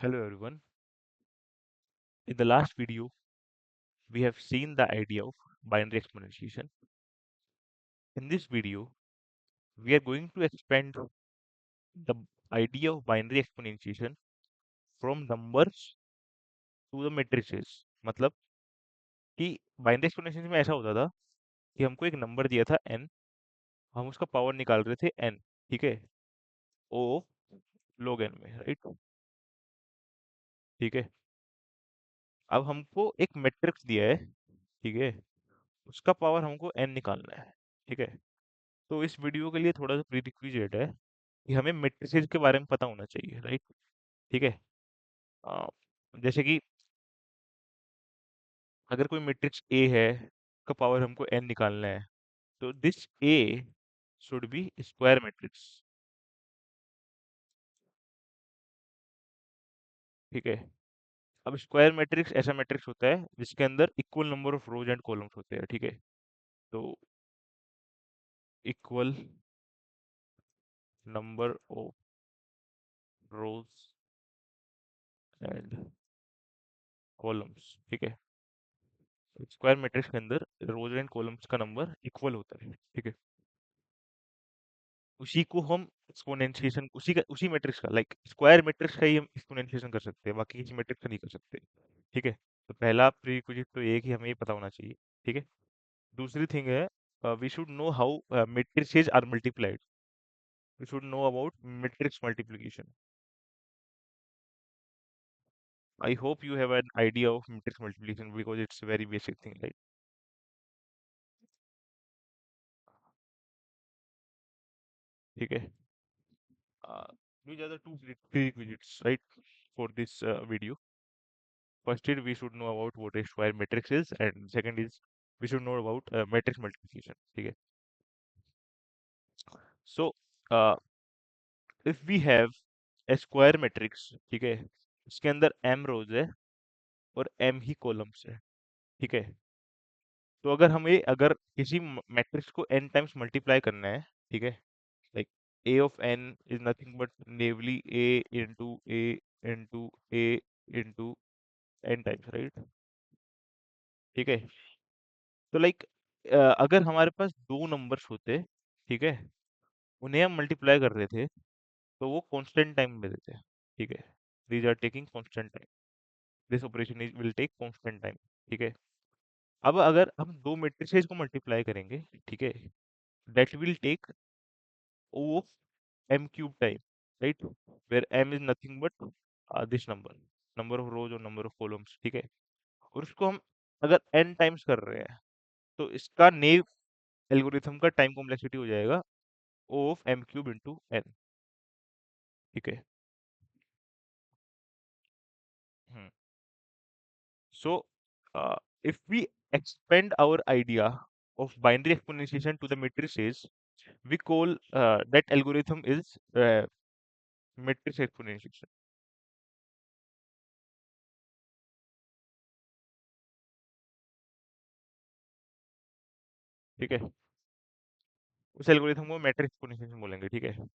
Hello everyone. In the last video, we have seen the idea of binary exponentiation. In this video, we are going to expand the idea of binary exponentiation from numbers to the matrices. मतलब कि binary exponential में ऐसा होता था कि हमको एक number दिया था n, हम उसका पावर निकाल रहे थे n, ठीक है, o log n में, राइट, ठीक है। अब हमको एक मैट्रिक्स दिया है, ठीक है, उसका पावर हमको n निकालना है, ठीक है। तो इस वीडियो के लिए थोड़ा सा प्रीरिक्विजिट है कि हमें मैट्रिसेस के बारे में पता होना चाहिए, राइट, ठीक है। अ, जैसे कि अगर कोई मैट्रिक्स ए है, का पावर हमको n निकालना है, तो this A should be square matrix, ठीक है। अब स्क्वायर मैट्रिक्स ऐसा मैट्रिक्स होता है जिसके अंदर equal number of rose and columns होते हैं, ठीक है। तो equal number of rose and columns, ठीक है। स्क्वायर मैट्रिक्स के अंदर रोज एंड कॉलम्स का नंबर इक्वल होता है, ठीक है। उसी को हम एक्सपोनेंशिएशन उसी मैट्रिक्स का लाइक स्क्वायर मैट्रिक्स का ही हम एक्सपोनेंशिएशन कर सकते हैं, बाकी किसी मैट्रिक्स का नहीं कर सकते, ठीक है। तो पहला प्रीरिक्विजिट तो ये है कि हमें ये पता होना चाहिए, ठीक है। दूसरी थिंग है, we should know how matrices are multiplied, we should know about matrix multiplication. I hope you have an idea of matrix multiplication because it's very basic thing, right, ठीक है। These are the two prerequisites, right, for this video. First is we should know about what a square matrix is, and second is we should know about matrix multiplication. ठीक है. So if we have a square matrix, ठीक है, उसके अंदर m रोज है और m ही columns है, ठीक है। तो अगर किसी मैट्रिक्स को n टाइम्स मल्टीप्लाई करना है, ठीक है, like a of n is nothing but namely a into a into n times, right, ठीक है। तो लाइक अगर हमारे पास दो नंबर्स होते, ठीक है, उन्हें हम मल्टीप्लाई कर रहे थे, तो वो कांस्टेंट टाइम ले देते, ठीक है। These are taking constant time, this operation is will take constant time, ठीक है। अब अगर हम दो मैट्रिसेस को मल्टीप्लाई करेंगे, ठीक है, that will take O M cube time, right, where M is nothing but this number, number of rows और नंबर ऑफ कॉलम्स, ठीक है। और उसको हम अगर n टाइम्स कर रहे हैं, तो इसका नेव एल्गोरिथम का टाइम कॉम्प्लेक्सिटी हो जाएगा O of m cube into n, ठीक है। हम्म so if we expand our idea of binary exponentiation to the matrices, we call that algorithm is matrix exponentiation, ठीक है। उस एल्गोरिथम को मैट्रिक्स एक्सपोनेंशिएशन बोलेंगे, ठीक है।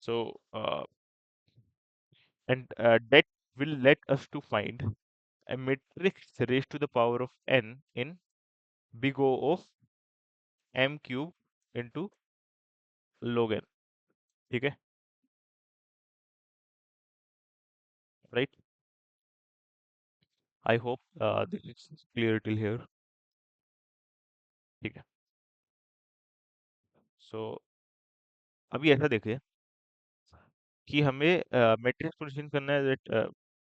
so uh, and that will let us to find a matrix raised to the power of n in big O of m cube into log n, ठीक है, right. I hope this is clear till here, ठीक है। सो अभी ऐसा देखिए कि हमें matrix exponentiation करना है दैट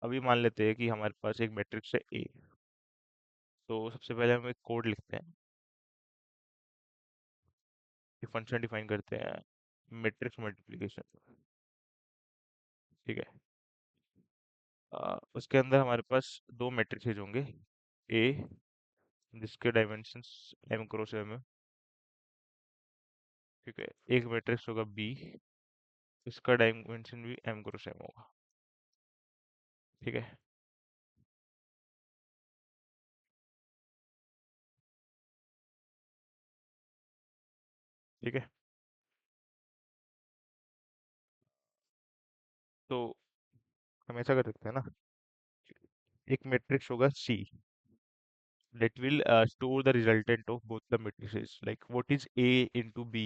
अभी मान लेते हैं कि हमारे पास एक मैट्रिक्स है ए। तो सबसे पहले हम एक कोड लिखते हैं, कि फंक्शन डिफाइन करते हैं मैट्रिक्स मल्टीप्लिकेशन, ठीक है। उसके अंदर हमारे पास दो मैट्रिक्स होंगे, ए जिसके डायमेंशंस m क्रॉस m है, ठीक है। एक मैट्रिक्स होगा बी, इसका डायमेंशन भी m क्रॉस m होगा, ठीक है। ठीक है, तो हम ऐसा कर सकते हैं ना, एक मैट्रिक्स होगा C that will store the resultant of both the matrices, like what is A into B,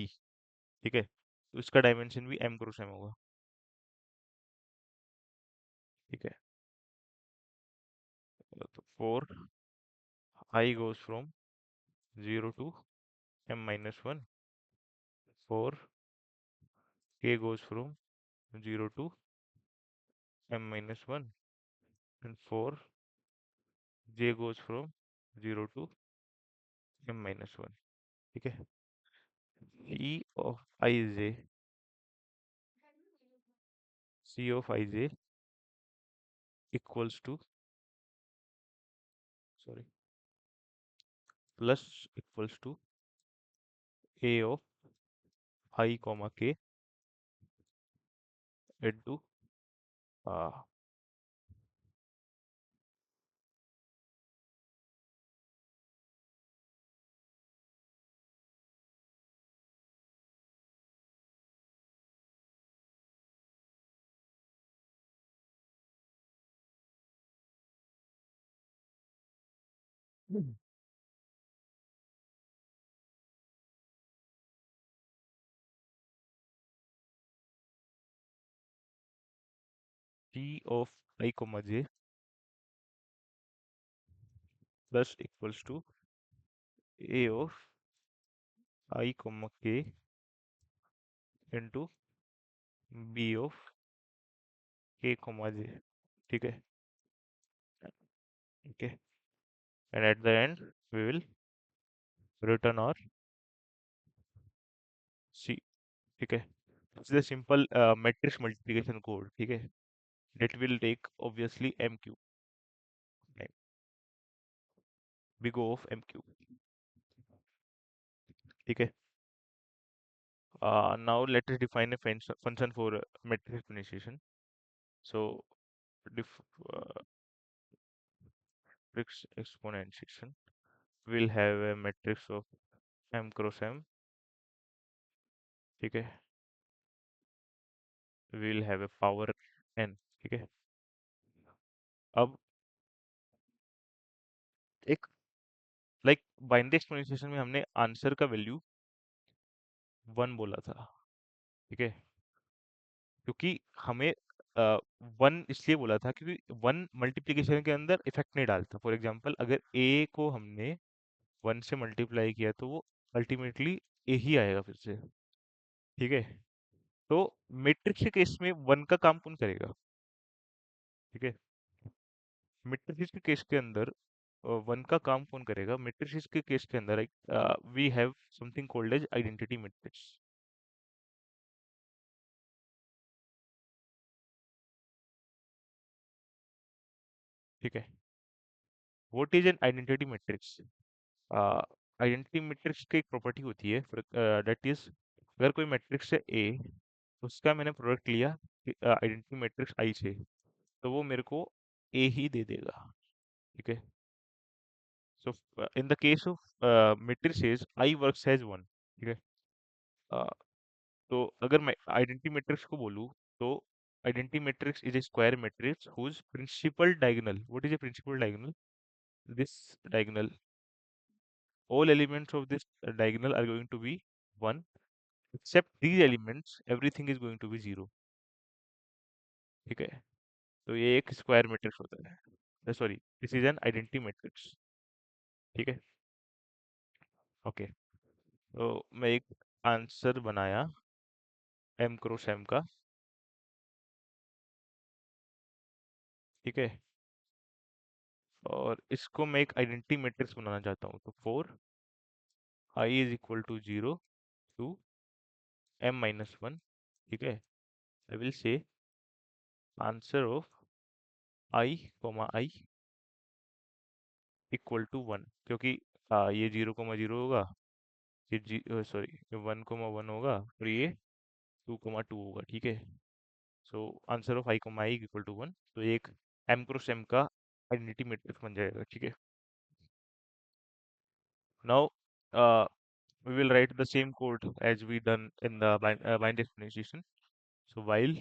ठीक है, तो इसका डायमेंशन भी m क्रॉस m होगा, ठीक है। तो 4 I goes from 0 to m minus 1, 4 K goes from 0 to m minus 1, and 4 J goes from 0 to m minus 1, ठीक है। C of ij, C of ij equals to, sorry, plus equals to A of I comma k into uh, T of I comma j plus equals to A of I comma k into B of k comma j, ठीक है, okay, and at the end we will return our C, ठीक है। This is a simple matrix multiplication code, ठीक है, that will take obviously m cube, right? Big O of m cube, ठीक है। Now let us define a function for matrix exponentiation. So def matrix exponentiation will have a matrix of m cross m, ठीक है, will have a power n, ठीक है। अब एक like binary exponentiation में हमने आंसर का वैल्यू 1 बोला था, ठीक है, क्योंकि हमें 1 इसलिए बोला था क्योंकि 1 मल्टीप्लिकेशन के अंदर इफेक्ट नहीं डालता। फॉर एग्जांपल अगर a को हमने 1 से मल्टीप्लाई किया तो वो अल्टीमेटली a ही आएगा फिर से, ठीक है। तो मैट्रिक्स के केस में 1 का काम कौन करेगा, ठीक है। मैट्रिक्स के केस के अंदर 1 का काम कौन करेगा, मैट्रिक्स के केस के अंदर we have something called as identity matrix, ठीक है। What is an identity matrix? Identity matrix की एक प्रॉपर्टी होती है, दैट इज अगर कोई मैट्रिक्स है ए, उसका मैंने प्रोडक्ट लिया आइडेंटिटी मैट्रिक्स आई से, तो वो मेरे को ए ही दे देगा, ठीक है। So in the case of matrices I works as one, ठीक है। uh, तो अगर मैं आइडेंटिटी मैट्रिक्स को बोलूँ तो identity matrix is a square matrix whose principal diagonal, what is a principal diagonal, this diagonal, all elements of this diagonal are going to be 1, except these elements everything is going to be 0, ठीक है। तो ये एक square matrix होता है, sorry this is an identity matrix, ठीक है। Okay, तो मैं एक आंसर बनाया m क्रॉस m का, ठीक है, और इसको मैं एक आइडेंटिटी मैट्रिक्स बनाना चाहता हूँ, तो 4 I is equal to 0 to m minus 1, ठीक है। I will say answer of I comma I equal to 1, क्योंकि ये 0,0 होगा, ये सॉरी 1,1 होगा, और ये 2,2 होगा, ठीक है। So answer of I, equal to 1, तो ये एक m क्रॉस m का आइडेंटिटी मैट्रिक्स बन जाएगा, ठीक है। Now we will write the same code as we done in the bind exponentiation. So while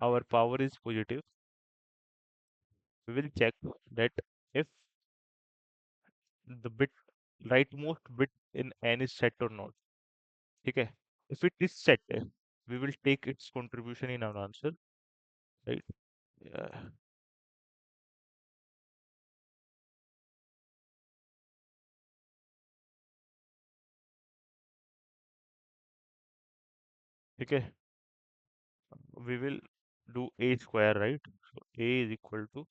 our power is positive, we will check that if the bit rightmost bit in n is set or not. ठीक है? If it is set, we will take its contribution in our answer, right? Yeah. ठीक है? We will do a square, right? So a is equal to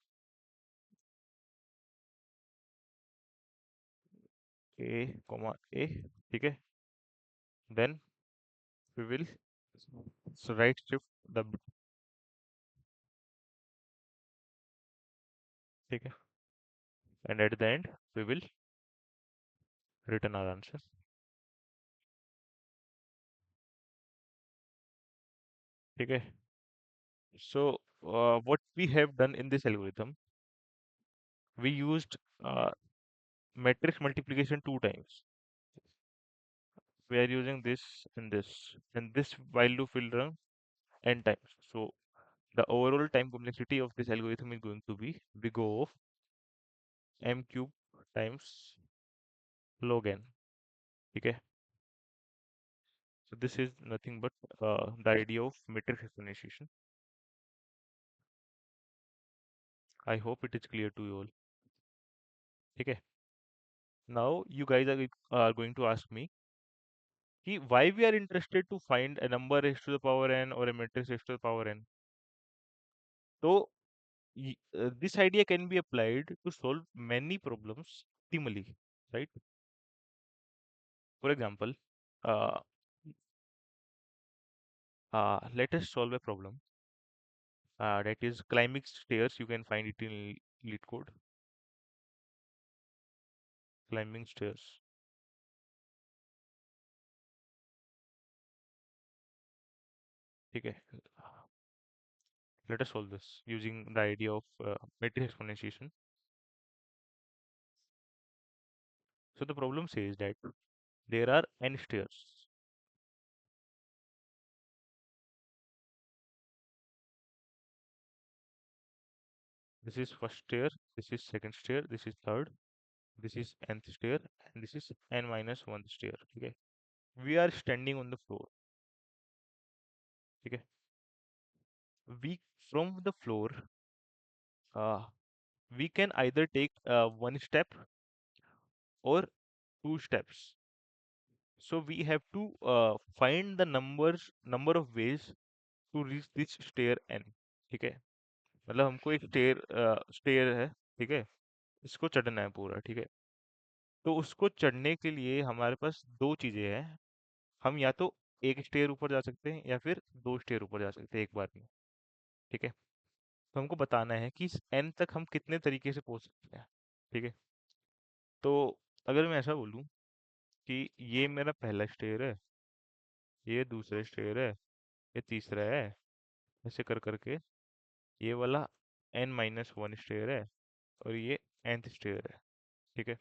a comma a. ठीक है? Then we will right shift the bit. ठीक है? And at the end we will return our answer. ठीक है? So what we have done in this algorithm, we used matrix multiplication two times. We are using and this while loop will run n times. So the overall time complexity of this algorithm is going to be big O of m cube times log n. Okay, so this is nothing but the idea of matrix exponentiation. I hope it is clear to you all. Okay, now you guys are going to ask me why we are interested to find a number raised to the power n or a matrix raised to the power n. So this idea can be applied to solve many problems optimally, right? For example, uh, let us solve a problem that is climbing stairs. You can find it in lead code. Climbing stairs. Okay. Let us solve this using the idea of matrix exponentiation. So the problem says that there are n stairs. This is first stair. This is second stair. This is third. This is nth stair, and this is n minus one stair. Okay. We are standing on the floor. Okay. We from the floor, uh, we can either take one step or two steps. So we have to find the number of ways to reach this stair n. ठीक है? मतलब हमको एक stair है, ठीक है? इसको चढ़ना है पूरा, ठीक है? तो उसको चढ़ने के लिए हमारे पास दो चीजें हैं। हम या तो एक स्टेयर ऊपर जा सकते हैं या फिर दो स्टेयर ऊपर जा सकते हैं एक बार में, ठीक है? तो हमको बताना है कि इस एन तक हम कितने तरीके से पहुंच सकते हैं, ठीक है? तो अगर मैं ऐसा बोलूं कि ये मेरा पहला स्टेयर है, ये दूसरा स्टेयर है, ये तीसरा है, ऐसे कर करके ये वाला एन माइनस वन स्टेयर है और ये nth स्टेयर है, ठीक है?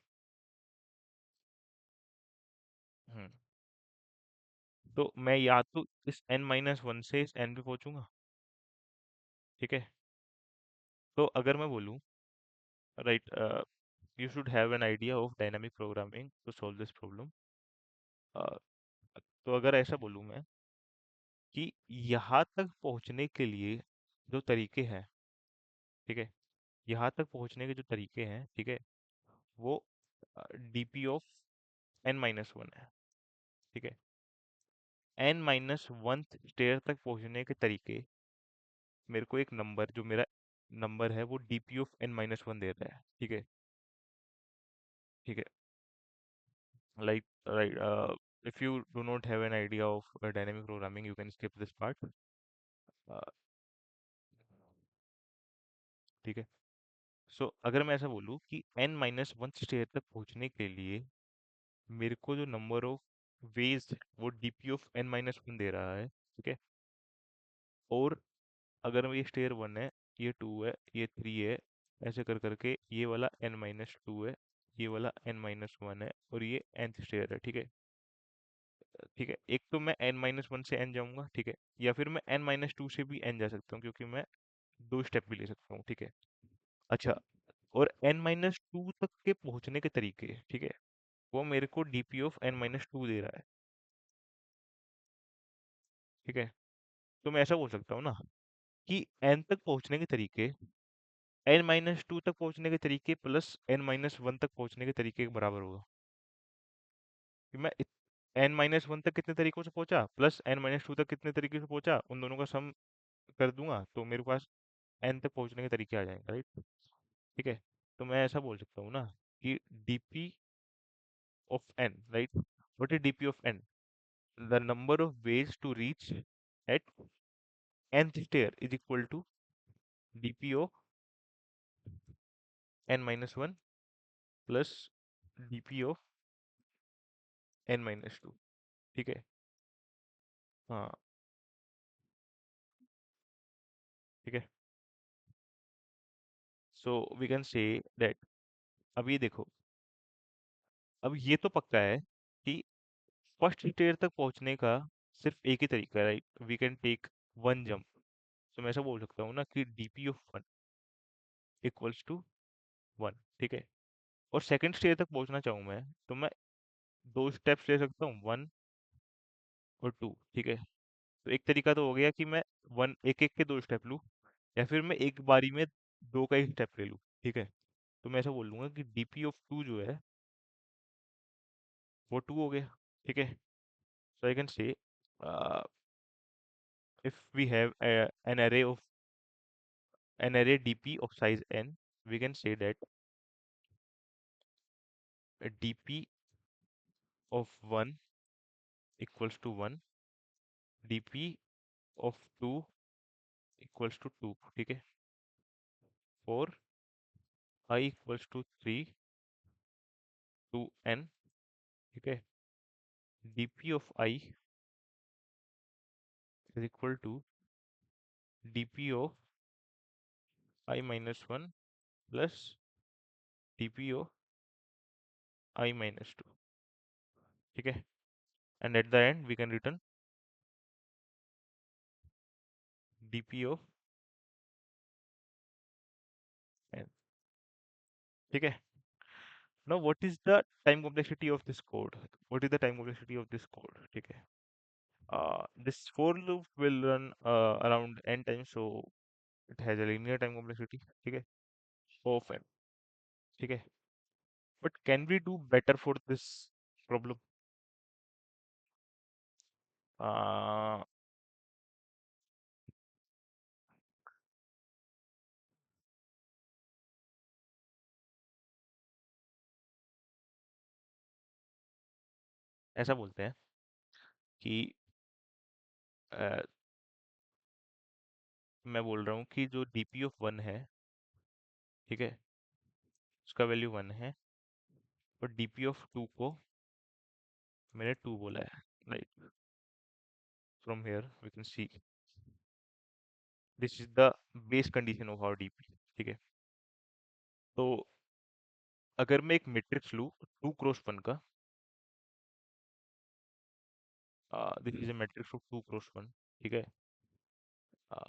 हम्म तो मैं या तो इस n माइनस वन से इस n पे पहुंचूंगा, ठीक है? तो अगर मैं बोलूं right, you should have an idea of dynamic programming to solve this problem. तो अगर ऐसा बोलूं मैं कि यहाँ तक पहुंचने के लिए जो तरीके हैं, ठीक है, यहाँ तक पहुंचने के जो तरीके हैं, ठीक है, वो DP of n minus one है, ठीक है? एन माइनस वन स्टेयर तक पहुंचने के तरीके, मेरे को एक नंबर जो मेरा नंबर है वो DP of n minus one दे रहा है, ठीक है? ठीक है, like right, if you do not have an idea of dynamic programming, you can skip this part. uh, ठीक है, सो अगर मैं ऐसा बोलूँ कि n माइनस वन स्टेयर तक पहुंचने के लिए मेरे को जो नंबर ऑफ वेज वो DP of n minus one दे रहा है, ठीक है? और अगर ये स्टेयर वन है, ये टू है, ये थ्री है, ऐसे कर करके ये वाला n माइनस टू है, ये वाला n माइनस वन है और ये nth स्टेयर है, ठीक है? ठीक है, एक तो मैं n-1 से n जाऊंगा, ठीक है, या फिर मैं n-2 से भी n जा सकता हूँ, क्योंकि मैं दो स्टेप भी ले सकता हूँ, ठीक है। अच्छा, और n-2 तक के पहुंचने के तरीके, ठीक है, वो मेरे को dp ऑफ n-2 दे रहा है, ठीक है। तो मैं ऐसा बोल सकता हूँ ना कि n तक पहुंचने के तरीके n-2 तक पहुंचने के तरीके प्लस n-1 तक पहुंचने के तरीके के बराबर होगा। कि मैं n-1 तक कितने तरीकों से पहुंचा प्लस n-2 तक कितने तरीके से पहुंचा, उन दोनों का सम कर दूंगा तो मेरे पास n तक पहुंचने के तरीके आ जाएंगे, राइट। ठीक है, तो मैं ऐसा बोल सकता हूँ ना कि dp of n, right? What is dp of n? The number of ways to reach at nth stair is equal to dp of n-1 plus dp of n-2, ठीक है। हाँ, ठीक है। So we can say that, अब ये देखो, अब ये तो पक्का है कि फर्स्ट स्टेयर तक पहुंचने का सिर्फ एक ही तरीका है, right. We can take one jump. तो मैं ऐसा बोल सकता हूँ ना कि dp of one equals to one, ठीक है। और सेकंड स्टेयर तक पहुंचना चाहूँ मैं, तो मैं दो स्टेप्स ले सकता हूँ, वन और टू, ठीक है। तो एक तरीका तो हो गया कि मैं वन एक एक के दो स्टेप लूँ, या फिर मैं एक बारी में दो का ही स्टेप ले लूँ, ठीक है। तो मैं ऐसा बोल लूंगा कि dp ऑफ टू जो है वो टू हो गया, ठीक है। So I can say if we have an array dp of size n, we can say that dp of 1 equals to 1, dp of 2 equals to 2, ठीक है। for I equals to 3 to n, ठीक है, dp of I is equal to dp of I minus 1 plus dp of I minus 2, ठीक है। and at the end we can return dp of n, ठीक है। now what is the time complexity of this code? What is the time complexity of this code, ठीक है। This for loop will run around n times, so it has a linear time complexity, ठीक है, of n, ठीक है। But can we do better for this problem? uh, ऐसा बोलते हैं कि अ, मैं बोल रहा हूँ कि जो dp ऑफ वन है, ठीक है, उसका वैल्यू वन है, और dp ऑफ टू को मैंने टू बोला है, right. From here we can see this is the base condition of our dp, ठीक है। तो अगर मैं एक मैट्रिक्स लूँ टू क्रॉस वन का, this is a matrix of two cross one, ठीक है। अ,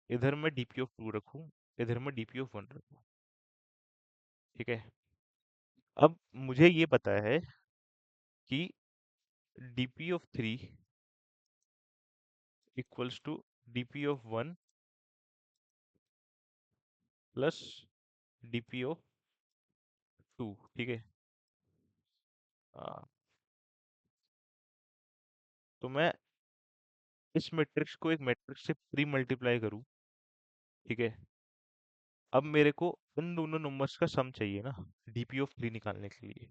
इधर मैं dp ऑफ टू रखूँ, इधर मैं dp ऑफ वन रखूँ, ठीक है। अब मुझे ये पता है कि dp of three equals to dp of one plus dp of two, ठीक है। अ, तो मैं इस मैट्रिक्स को एक मैट्रिक्स से प्री मल्टीप्लाई करूँ, ठीक है। अब मेरे को इन दोनों नंबर्स का सम चाहिए ना dp ऑफ थ्री निकालने के लिए।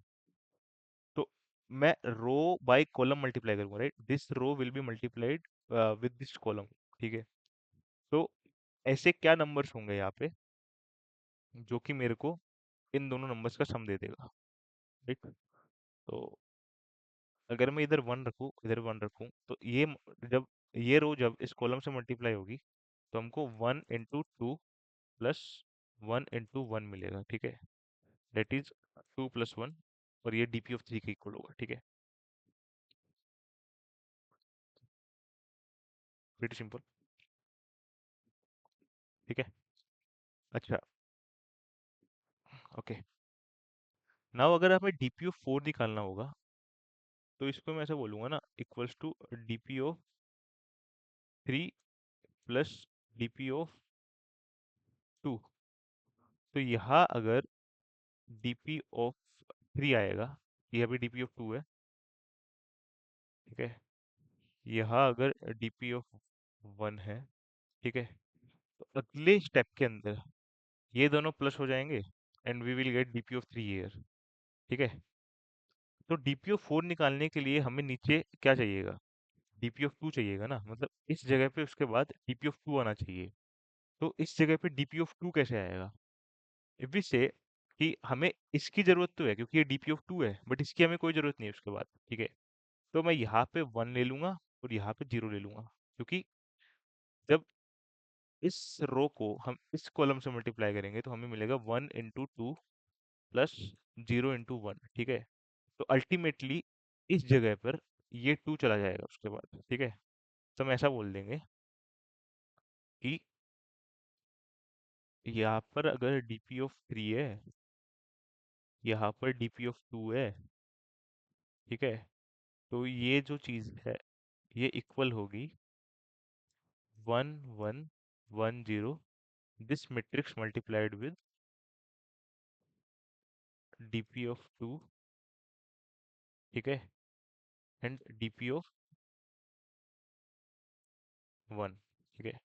तो मैं रो बाय कॉलम मल्टीप्लाई करूंगा, right. This row will be multiplied with this column, ठीक है। तो ऐसे क्या नंबर्स होंगे यहाँ पे जो कि मेरे को इन दोनों नंबर्स का सम दे देगा, राइट। तो अगर मैं इधर वन रखूँ इधर वन रखूँ, तो जब ये रो जब इस कॉलम से मल्टीप्लाई होगी, तो हमको one into two plus one into one मिलेगा, ठीक है। That is two plus one, और ये dp ऑफ थ्री के इक्वल होगा, ठीक है। Pretty simple. ठीक है। अच्छा। ओके। नाउ अगर हमें डीपीओ 4 निकालना होगा, तो इसको मैं ऐसे बोलूंगा ना, equals to DP of 3 plus DP of 2। तो यहाँ अगर डीपी ऑफ 3 आएगा, ये अभी डीपी ऑफ 2 है। ठीक है। यहाँ अगर डीपी ऑफ 1 है। ठीक है। तो अगले स्टेप के अंदर ये दोनों प्लस हो जाएंगे and we will get DP of 3 here. ठीक है। तो डीपी ऑफ 4 निकालने के लिए हमें नीचे क्या चाहिएगा? डीपी ऑफ 2 चाहिएगा ना, मतलब इस जगह पे उसके बाद डीपी ऑफ 2 आना चाहिए। तो इस जगह पे डीपी ऑफ 2 कैसे आएगा? इफ वी से कि हमें इसकी जरूरत तो है क्योंकि ये डीपी ऑफ 2 है, बट इसकी हमें कोई जरूरत नहीं है उसके बाद। ठीक है। तो मैं यहाँ पे 1 ले लूंगा और यहाँ पे 0 ले लूंगा, क्योंकि जब इस रो को हम इस कॉलम से मल्टीप्लाई करेंगे तो हमें मिलेगा 1 into 2 प्लस 0 into 1। ठीक है। तो अल्टीमेटली इस जगह पर ये 2 चला जाएगा उसके बाद। ठीक है। तो हम ऐसा बोल देंगे कि यहाँ पर अगर डीपी ऑफ 3 है, यहाँ पर डीपी ऑफ 2 है। ठीक है। तो ये जो चीज़ है ये इक्वल होगी 1 1 1 0, this matrix multiplied with DP of 2। ठीक है। And DP of 1। ठीक है।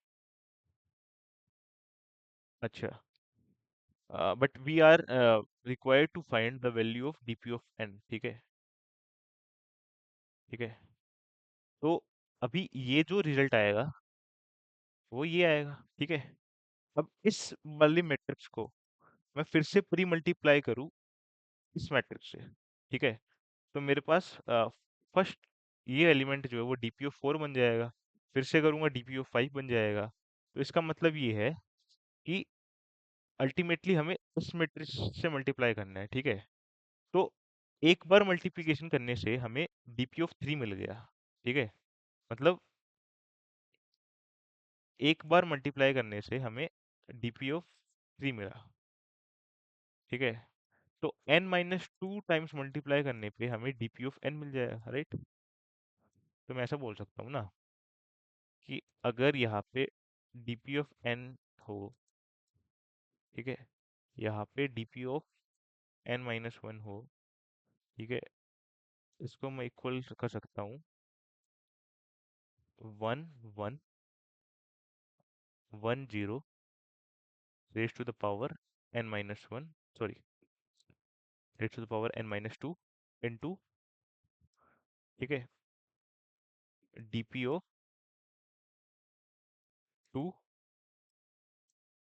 अच्छा। But we are required to find the value of DP of n। ठीक है। ठीक है। तो अभी ये जो रिजल्ट आएगा वो ये आएगा। ठीक है। अब इस वाली मैट्रिक्स को मैं फिर से प्री मल्टीप्लाई करूँ इस मैट्रिक्स से। ठीक है। तो मेरे पास फर्स्ट ये एलिमेंट जो है वो डीपी ऑफ 4 बन जाएगा, फिर से करूँगा डीपी ऑफ 5 बन जाएगा। तो इसका मतलब ये है कि अल्टीमेटली हमें इस मैट्रिक्स से मल्टीप्लाई करना है। ठीक है। तो एक बार मल्टीप्लिकेशन करने से हमें डीपी ऑफ 3 मिल गया। ठीक है। मतलब एक बार मल्टीप्लाई करने से हमें डीपी ऑफ 3 मिला। ठीक है। तो n-2 टाइम्स मल्टीप्लाई करने पे हमें डीपी ऑफ n मिल जाएगा, राइट? तो मैं ऐसा बोल सकता हूँ ना कि अगर यहाँ पे डीपी ऑफ n हो। ठीक है। यहाँ पे डीपी ऑफ n-1 हो। ठीक है। इसको मैं इक्वल कर सकता हूँ 1 1 1 0 raise to the power n-1, sorry, raise to the power n-2 into, ठीक है, डीपी ऑफ 2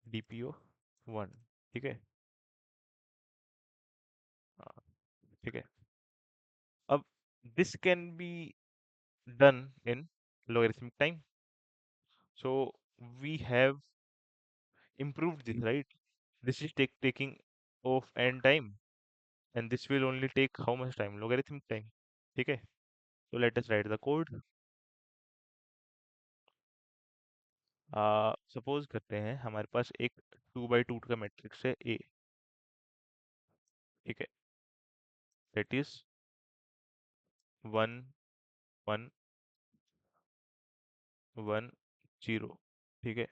डीपी ऑफ 1। ठीक है। हाँ, ठीक है। अब this can be done in logarithmic time. So we have improved this, right? This is taking of n time, and this will only take how much time? Logarithmic time. ठीक है। So let us write the code. Suppose करते हैं हमारे पास एक 2 by 2 का matrix है A। ठीक है। That is 1 1 1 0। ठीक है।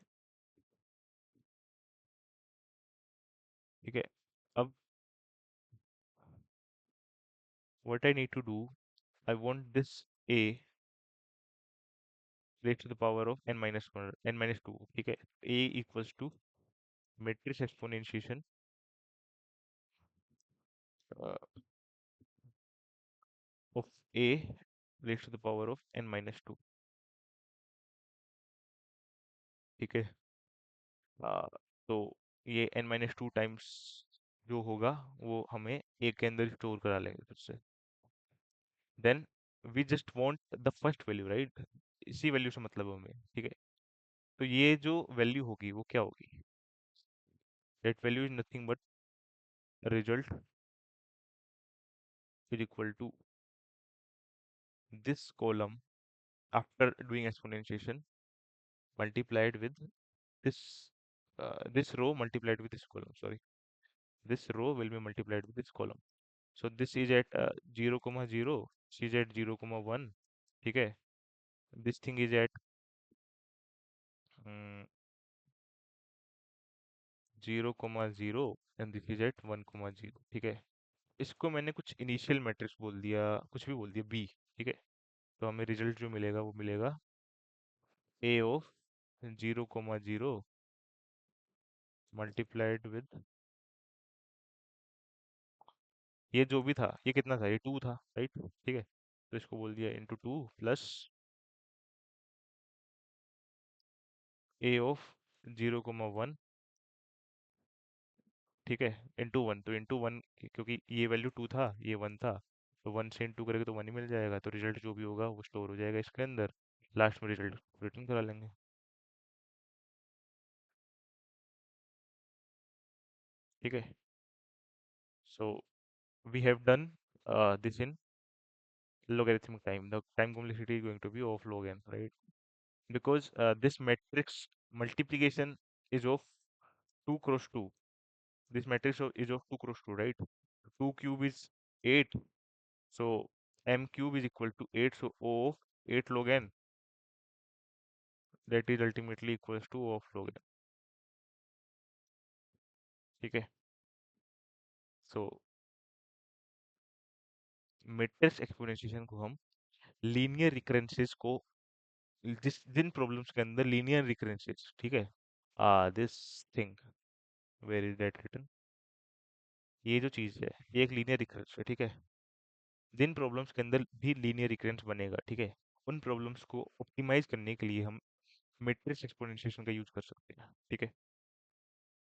ठीक है। अब what I need to do, I want this A raised to the power of n-1 n-2। ठीक है। A equals to matrix exponentiation uh, of A raised to the power of n-2। ठीक है। आ, तो ये n-2 टाइम्स जो होगा वो हमें A के अंदर स्टोर करा लेंगे फिर से। Then we just want the first value, right? इसी वैल्यू से मतलब हमें। ठीक है। तो ये जो वैल्यू होगी वो क्या होगी? That value is nothing but result is equal to this column after doing exponentiation multiplied with this this row multiplied with this column, sorry, this row will be multiplied with this column. So this is at 0 comma 0, this is at 0 comma 1, ठीक है, this thing is at 0 comma 0 and this is at 1 comma 0, ठीक है। इसको मैंने कुछ initial matrix बोल दिया, कुछ भी बोल दिया बी, ठीक है। तो हमें रिजल्ट जो मिलेगा वो मिलेगा ए ऑफ 0 comma 0 मल्टीप्लाइड विद ये जो भी था, ये कितना था, ये 2 था, राइट, ठीक है। तो इसको बोल दिया into 2 plus A of 0 comma 1, ठीक है, इंटू 1, तो इंटू 1 क्योंकि ये वैल्यू 2 था, ये 1 था, तो 1 से इंटू करेंगे तो 1 ही मिल जाएगा, तो रिजल्ट जो भी होगा वो स्टोर हो जाएगा इसके अंदर, लास्ट में रिजल्ट रिटर्न करा लेंगे, ठीक है। So we have done this in logarithmic time. The time complexity is going to be of log n, right? Because this matrix multiplication is of 2 cross 2. This matrix is of 2 cross 2, right? 2 cube is 8. So m cube is equal to 8. So O of 8 log n, that is ultimately equals to O of log n. ठीक है, सो matrix exponentiation को हम linear रिकरेंसेस को जिन problems के अंदर linear recurrences, ठीक है, this thing, where is that written, ये जो चीज़ है ये एक लीनियर रिकरेंस है, ठीक है। जिन प्रॉब्लम्स के अंदर भी लीनियर रिकरेंस बनेगा, ठीक है, उन प्रॉब्लम्स को ऑप्टिमाइज करने के लिए हम मैट्रिक्स एक्सपोनेंशिएशन का यूज कर सकते हैं, ठीक है।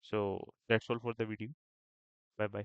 So that's all for the video, bye bye.